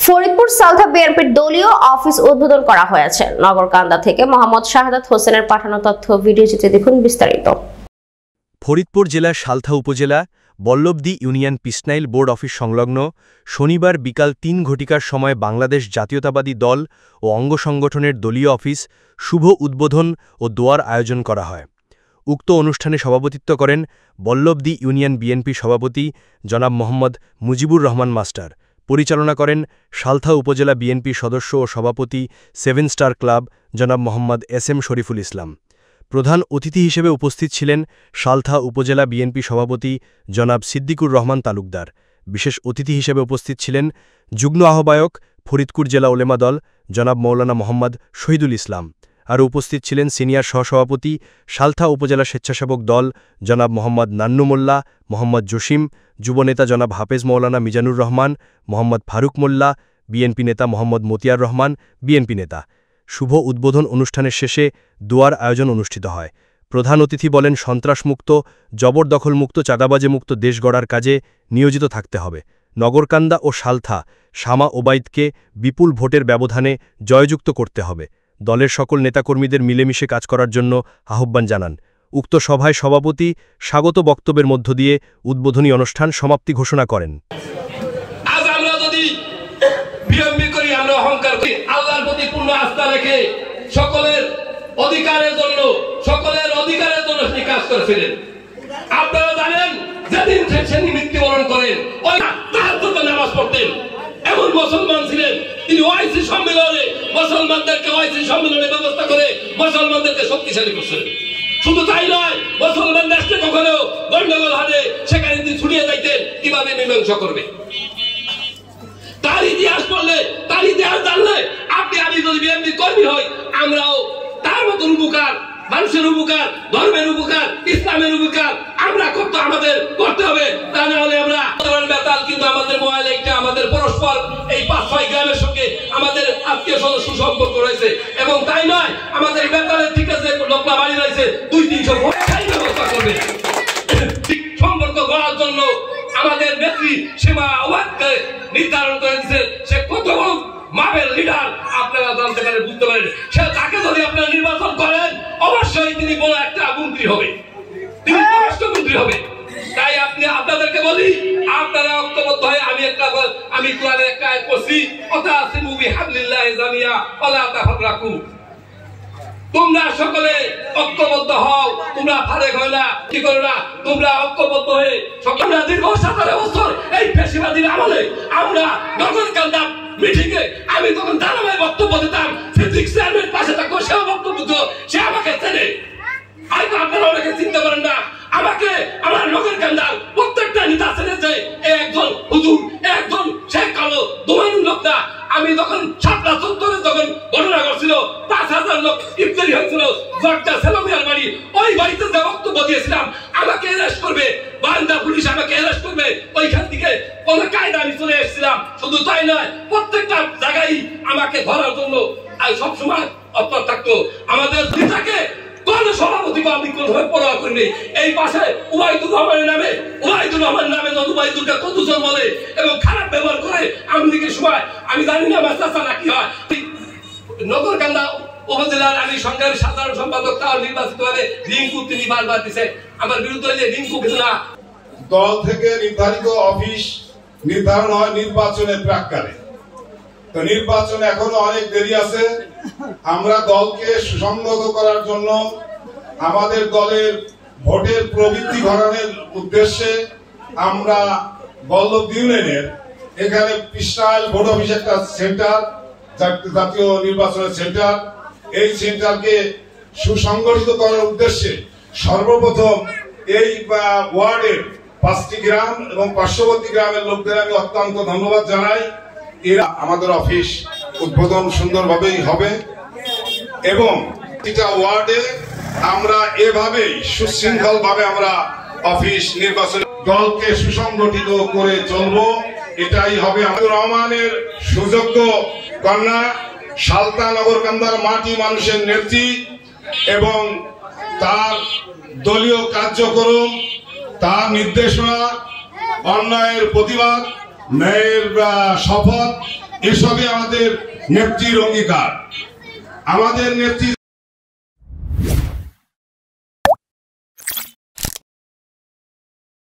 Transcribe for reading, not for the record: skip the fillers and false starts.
ফরিদপুর সালথা বিএনপির দলীয় অফিস উদ্বোধন করা হয়েছে। নগরকান্দা থেকে মোহাম্মদ শাহাদাত হোসেনের পাঠানো তথ্য ভিডিওচিত্রে দেখুন বিস্তারিত। ফরিদপুর জেলার সালথা উপজেলা বল্লভদী ইউনিয়ন পিসনাইল বোর্ড অফিস সংলগ্ন শনিবার বিকাল ৩ ঘটিকার সময় বাংলাদেশ জাতীয়তাবাদী দল ও অঙ্গ সংগঠনের দলীয় অফিস শুভ উদ্বোধন ও দোয়ার আয়োজন করা হয়। উক্ত অনুষ্ঠানে সভাপতিত্ব করেন বল্লভদী ইউনিয়ন বিএনপি সভাপতি জনাব মোহাম্মদ মুজিবুর রহমান মাস্টার। পরিচালনা করেন সালথা উপজেলা বিএনপি সদস্য ও সভাপতি 7 স্টার ক্লাব জনাব মোহাম্মদ SM শরীফুল ইসলাম। প্রধান অতিথি হিসেবে উপস্থিত ছিলেন সালথা উপজেলা বিএনপি সভাপতি জনাব সিদ্দিকুর রহমান তালুকদার। বিশেষ অতিথি হিসেবে উপস্থিত ছিলেন যুগ্ম আহ্বায়ক ফরিদপুর জেলা ওলেমা দল জনাব মৌলানা মোহাম্মদ শহীদুল ইসলাম। আরও উপস্থিত ছিলেন সিনিয়র সহসভাপতি সালথা উপজেলা স্বেচ্ছাসেবক দল জনাব মোহাম্মদ নান্নু মোল্লা, মোহাম্মদ জসিম, যুবনেতা জনাব হাফেজ মৌলানা মিজানুর রহমান, মোহাম্মদ ফারুক মোল্লা, বিএনপি নেতা মোহাম্মদ মতিয়ার রহমান, বিএনপি নেতা। শুভ উদ্বোধন অনুষ্ঠানের শেষে দোয়ার আয়োজন অনুষ্ঠিত হয়। প্রধান অতিথি বলেন, সন্ত্রাসমুক্ত, জবরদখলমুক্ত, চাঁদাবাজেমুক্ত দেশ গড়ার কাজে নিয়োজিত থাকতে হবে। নগরকান্দা ও সালথা শামা ওবায়দকে বিপুল ভোটের ব্যবধানে জয়যুক্ত করতে হবে। দলের সকল নেতাকর্মীদের মিলেমিশে কাজ করার জন্য আহ্বান জানান। উক্ত সভায় সভাপতি স্বাগত বক্তব্যের মধ্য দিয়ে উদ্বোধনী অনুষ্ঠান সমাপ্তি ঘোষণা করেন। আজ আমরা যদি বিএনপি করি, আমরা অহংকার করি, আল্লাহর প্রতি পূর্ণ আস্থা রেখে সকলের অধিকারের জন্য তিনি কাজ করেছিলেন। আপনারা জানেন, যেদিন তিনি মৃত্যুবরণ করেন ওই তাহাজ্জুদের নামাজ পড়তেন এমন মুসলমান ছিলেন। তিনি ওআইসি সম্মেলনে মুসলমানদেরকে ব্যবস্থা করে মুসলমানদেরকে শক্তিশালী করছিলেন। শুধু তাই নয়, মুসলমান দেশকে কখনো গন্ডগোল হাতে সেখানে তিনি ছুটিয়ে যাইতেন কিভাবে মীমাংসা করবে। তার ইতিহাস পড়লে, তার ইতিহাস জানলে আমি যদি বিএনপি কর্মী হই, আমরাও তার মতন উপকার, মানুষের উপকার, ধর্মের উপকার, ইসলামের উপকার আমরা আমাদের করতে হবে। তা না হলে আমরা বেতাল, কিন্তু আমাদের মোবাইল একটা, আমাদের পরস্পর এই 5-6 গ্রামের সঙ্গে আমাদের আত্মীয় স্বজন সুসম্পর্ক রয়েছে। এবং তাই নয়, আমাদের বেতালের ঠিক আছে লোকলা বাড়ি রয়েছে 200-300 ব্যবস্থা করবে। সম্পর্ক গড়ার জন্য আমাদের নেত্রী সীমা ওবায়দকে নির্ধারণ করে দিচ্ছে সে কত বড় মাপের লিডার আপনারা জানতে পারেন, বুঝতে পারেন। সে তাকে যদি আপনারা নির্বাচন করেন, অবশ্যই তিনি বড় একটা মন্ত্রী হবে, তিনি পররাষ্ট্রমন্ত্রী হবে। তাই আপনাদেরকে বলি, আপনারা ঐক্যবদ্ধ হয়ে আমি কোরআনে একটা আয়াত পড়ছি, ওয়াতাসিমু বিহাবলিল্লাহি জামিয়া ওয়ালা তাফাররাকু। তোমরা সকলে ঐক্যবদ্ধ হও, তোমরা ফারেক হয় না, কি করো না, তোমরা ঐক্যবদ্ধ হয়ে সকলে। দীর্ঘ 17 বছর এই পেশিবাদীর আমলে আমরা নগরকান্দা মিটিংয়ে আমি তখন দাঁড়ায় বক্তব্য দিতাম, ফিজিক চেয়ারম্যান পাশে থাকতো, সেও বক্তব্য দিত, সে আমাকে চেনে। হয়তো আপনারা অনেকে চিন্তা করেন না, আমাকে আমার নগরকান্দার প্রত্যেকটা নেতা চেনে যে একজন হুজুর, একজন শেখ কালো দোমানুর লোক না। আমি যখন 7টা চত্বরে যখন ঘটনা ঘটছিল, 5000 লোক ইফতারি হয়েছিল জর্জা সেলামিয়ার বাড়ি, ওই বাড়িতে যে বক্তব্য দিয়েছিলাম, আমাকে অ্যারেস্ট করবে, বান্দা পুলিশ আমাকে অ্যারেস্ট করবে, ওইখান থেকে কোনো কায়দা আমি চলে এসেছিলাম। শুধু তাই নয়, প্রত্যেকটা জায়গায় আমাকে ধরার জন্য সবসময় অপর থাকতো। আমাদের নেতাকে কোন সভাপতি বা আমি কোনভাবে পরোয়া করিনি। এই পাশে উবাইদুর রহমানের নামে উবাইদুরকে কদুসর বলে এবং খারাপ ব্যবহার করে আমলিগের সময়। আমি জানি না মাস্টারসালা কি হয়। নগরকান্দা উপজেলার আমি সংগ্রামী সাধারণ সম্পাদক তাও নির্বাচিতভাবে রিঙ্কু তিনি বারবার দিছে আমার বিরুদ্ধে, যে রিঙ্কু না। দল থেকে নির্ধারিত অফিস নির্ধারণ হয় নির্বাচনের প্রাক্কালে। তো নির্বাচনে এখনো অনেক দেরি আছে। আমরা দলকে সুসংগত করার জন্য আমাদের দলের ভোটের প্রবৃদ্ধি ঘটানোর উদ্দেশ্যে আমরা বল্লভদী ইউনিয়নের এখানে পিসনাইল ভোট অফিস একটা সেন্টার, জাতীয় নির্বাচনের সেন্টার, এই সেন্টারকে সুসংগঠিত করার উদ্দেশ্যে সর্বপ্রথম এই ওয়ার্ডের 5টি গ্রাম এবং পার্শ্ববর্তী গ্রামের লোকদের আমি অত্যন্ত ধন্যবাদ জানাই। এরা আমাদের অফিস উদ্বোধন সুন্দরভাবেই হবে এবং এটা ওয়ার্ডে আমরা এভাবেই সুশৃঙ্খল ভাবে আমরা অফিস নির্বাচন দলকে সুসংগঠিত করে চলবো। এটাই হবে আব্দুর রহমানের সুযোগ্য কন্যা, সালথা নগরকান্দার মাটি মানুষের নেত্রী এবং তার দলীয় কার্যক্রম, তার নির্দেশনা, অন্যায়ের প্রতিবাদ, ন্যায়ের শপথ এসবে আমাদের নেত্রীর অঙ্গীকার। আমাদের নেত্রী